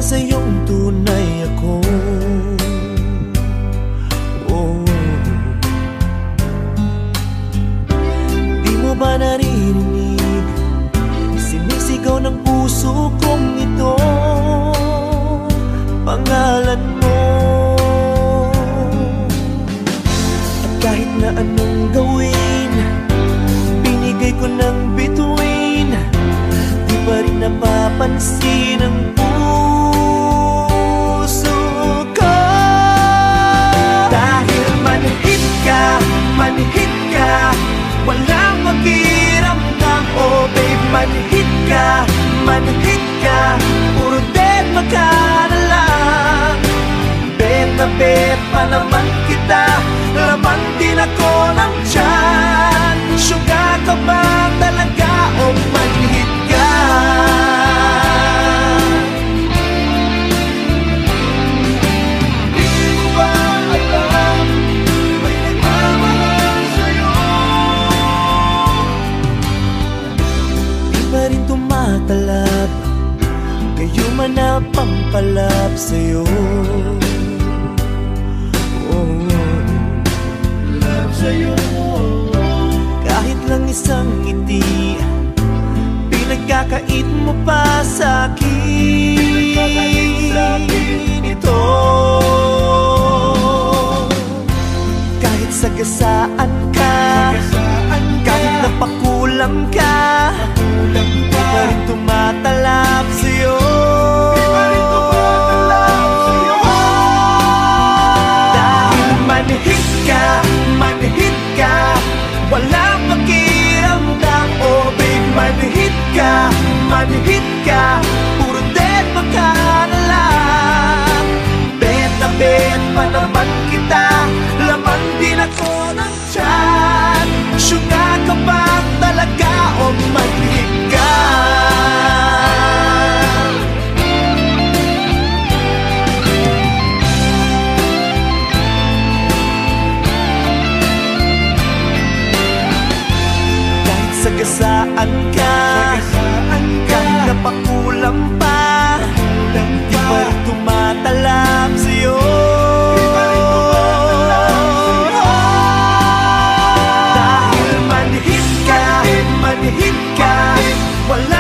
sa iyong tunay ako. Di mo ba naririnig? Sinisigaw ng puso kong ito, pangalan mo. At kahit na anong gawin, binigay ko ng bituin, di pa rin napapansin ang puso ko. Dahil manhid ka, walang makiramdam. Oh babe, manhid ka, puro dead ka na lang. Bet na bet pa naman kita, laman din ako ng tiyan. Sugar ka ba talaga o manhid ka? Di mo ba alam, may nagmamahal sa'yo? Di pa rin tumatalab, kayo man na pampalab sa'yo. Kahit lang isang ngiti, pinagkakait mo pa sa'kin ito. Kahit sagasaan ka, kahit napakulam ka, di pa rin tumatalab sa'yo. Dahil manhid ka, walang makiramdam. Oh babe, manhid ka, puro dead ka na lang. Bet na bet pa naman kita, laman din ako ng tiyan. Sugar ka ba talaga o manhid ka? Sagasaan ka, kahit napakulam pa, di pa rin tumatalab sa'yo. Dahil manhid ka, wala